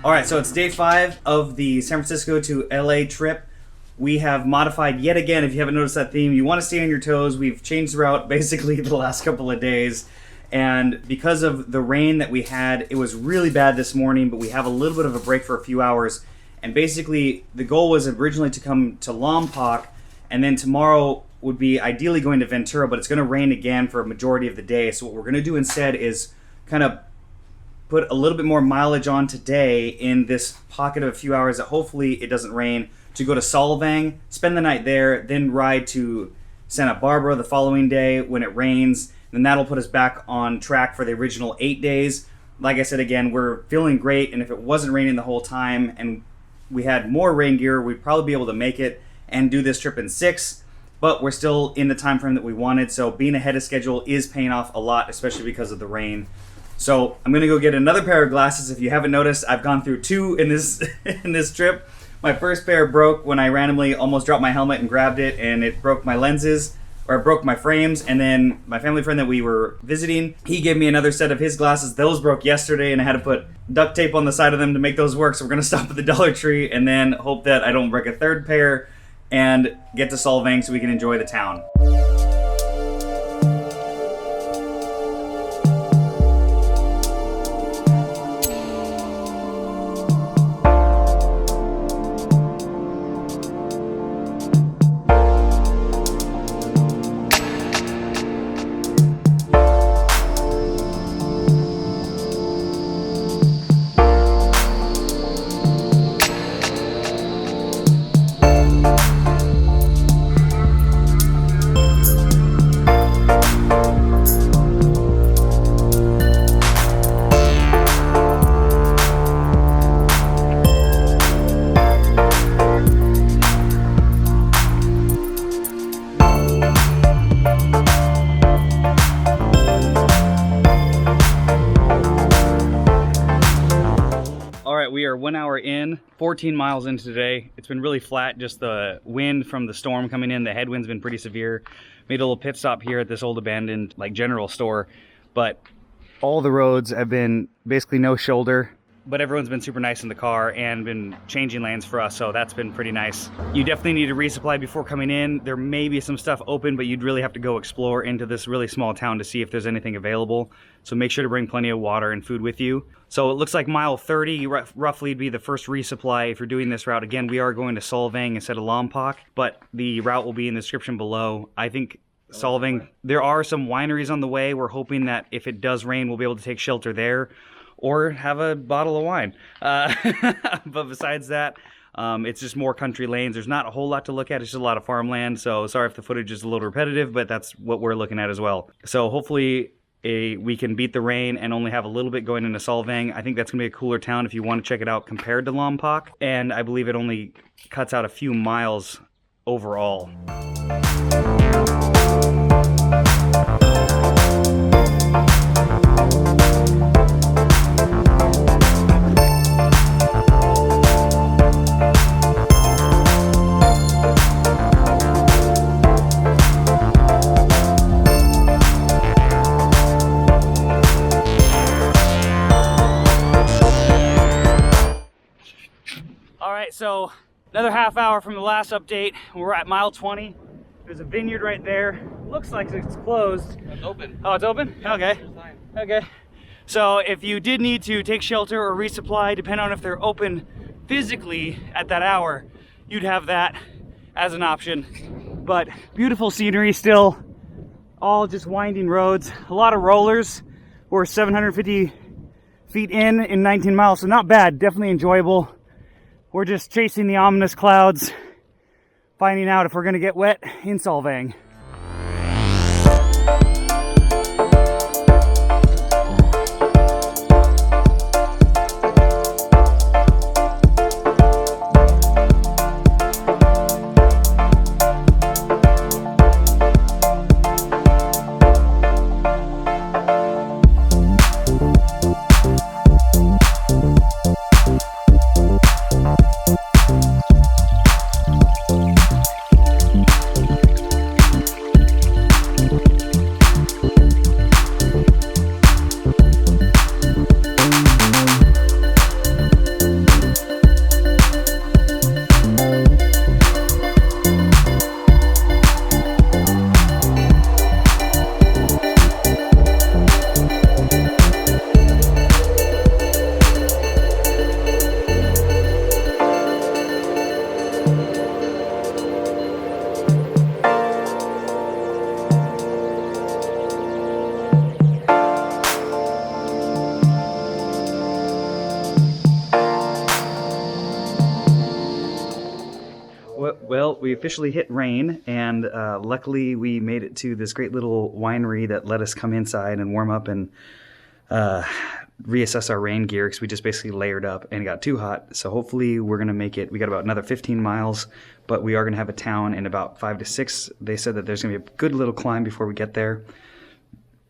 All right, so it's day 5 of the San Francisco to LA trip. We have modified yet again, if you haven't noticed that theme. You want to stay on your toes. We've changed the route basically the last couple of days. And because of the rain that we had, it was really bad this morning, but we have a little bit of a break for a few hours. And basically, the goal was originally to come to Lompoc, and then tomorrow would be ideally going to Ventura, but it's going to rain again for a majority of the day. So what we're going to do instead is kind of put a little bit more mileage on today in this pocket of a few hours that hopefully it doesn't rain, to go to Solvang, spend the night there, then ride to Santa Barbara the following day when it rains. Then that'll put us back on track for the original 8 days. Like I said, again, we're feeling great, and if it wasn't raining the whole time and we had more rain gear, we'd probably be able to make it and do this trip in 6, but we're still in the time frame that we wanted, so being ahead of schedule is paying off a lot, especially because of the rain. So I'm going to go get another pair of glasses. If you haven't noticed, I've gone through 2 in this in this trip. My first pair broke when I randomly almost dropped my helmet and grabbed it, and it broke my lenses, or it broke my frames. And then my family friend that we were visiting, he gave me another set of his glasses. Those broke yesterday, and I had to put duct tape on the side of them to make those work. So we're going to stop at the Dollar Tree and then hope that I don't break a third pair and get to Solvang so we can enjoy the town. We are 1 hour in, 14 miles into today. It's been really flat, just the wind from the storm coming in. The headwind's been pretty severe. Made a little pit stop here at this old abandoned general store, but all the roads have been basically no shoulder. But everyone's been super nice in the car and been changing lanes for us, so that's been pretty nice. You definitely need to resupply before coming in. There may be some stuff open, but you'd really have to go explore into this really small town to see if there's anything available. So make sure to bring plenty of water and food with you. So it looks like mile 30 roughly would be the first resupply if you're doing this route. Again, we are going to Solvang instead of Lompoc, but the route will be in the description below. I think Solvang, there are some wineries on the way. We're hoping that if it does rain, we'll be able to take shelter there or have a bottle of wine. But besides that, it's just more country lanes. There's not a whole lot to look at. It's just a lot of farmland. So sorry if the footage is a little repetitive, but that's what we're looking at as well. So hopefully we can beat the rain and only have a little bit going into Solvang. I think that's gonna be a cooler town if you want to check it out compared to Lompoc. And I believe it only cuts out a few miles overall. So another half hour from the last update. We're at mile 20. There's a vineyard right there. Looks like it's closed. It's open. Oh, it's open? Yeah, okay. Okay. So if you did need to take shelter or resupply, depending on if they're open physically at that hour, you'd have that as an option. But beautiful scenery still. All just winding roads. A lot of rollers. We're 750 feet in 19 miles, so not bad. Definitely enjoyable. We're just chasing the ominous clouds, finding out if we're going to get wet in Solvang. officially hit rain, and luckily we made it to this great little winery that let us come inside and warm up and reassess our rain gear, because we just basically layered up and it got too hot. So hopefully we're going to make it. We got about another 15 miles, but we are going to have a town in about 5 to 6. They said that there's going to be a good little climb before we get there.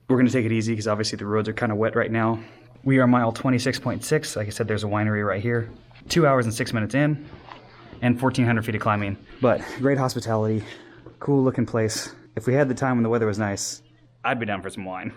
We're going to take it easy because obviously the roads are kind of wet right now. We are mile 26.6. Like I said, there's a winery right here. 2 hours and 6 minutes in, and 1,400 feet of climbing. But great hospitality, cool looking place. If we had the time when the weather was nice, I'd be down for some wine.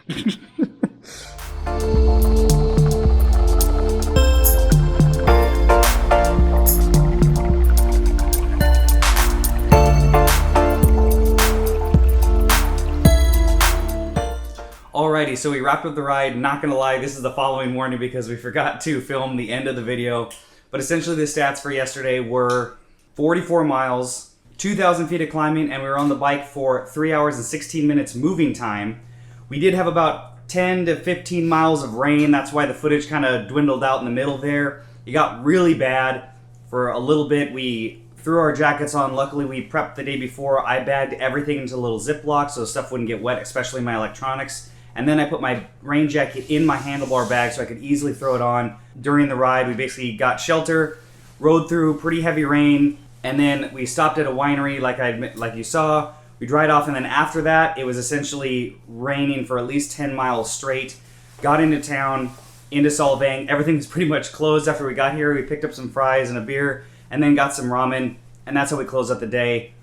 Alrighty, so we wrapped up the ride. Not gonna lie, this is the following morning because we forgot to film the end of the video. But essentially the stats for yesterday were 44 miles, 2,000 feet of climbing, and we were on the bike for 3 hours and 16 minutes moving time. We did have about 10 to 15 miles of rain. That's why the footage kind of dwindled out in the middle there. It got really bad for a little bit. We threw our jackets on. Luckily, we prepped the day before. I bagged everything into little Ziplocs so stuff wouldn't get wet, especially my electronics. And then I put my rain jacket in my handlebar bag so I could easily throw it on. During the ride, we basically got shelter, rode through pretty heavy rain, and then we stopped at a winery like you saw. We dried off, and then after that, it was essentially raining for at least 10 miles straight. Got into town, into Solvang. Everything was pretty much closed after we got here. We picked up some fries and a beer, and then got some ramen, and that's how we closed out the day.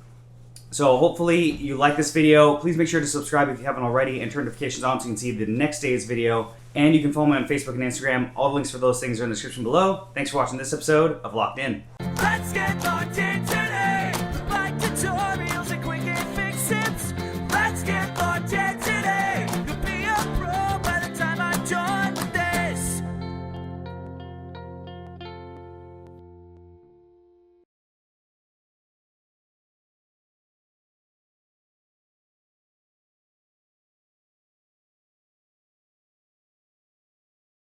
So hopefully you like this video. Please make sure to subscribe if you haven't already and turn notifications on so you can see the next day's video. And you can follow me on Facebook and Instagram. All the links for those things are in the description below. Thanks for watching this episode of Locked In. Let's get locked in.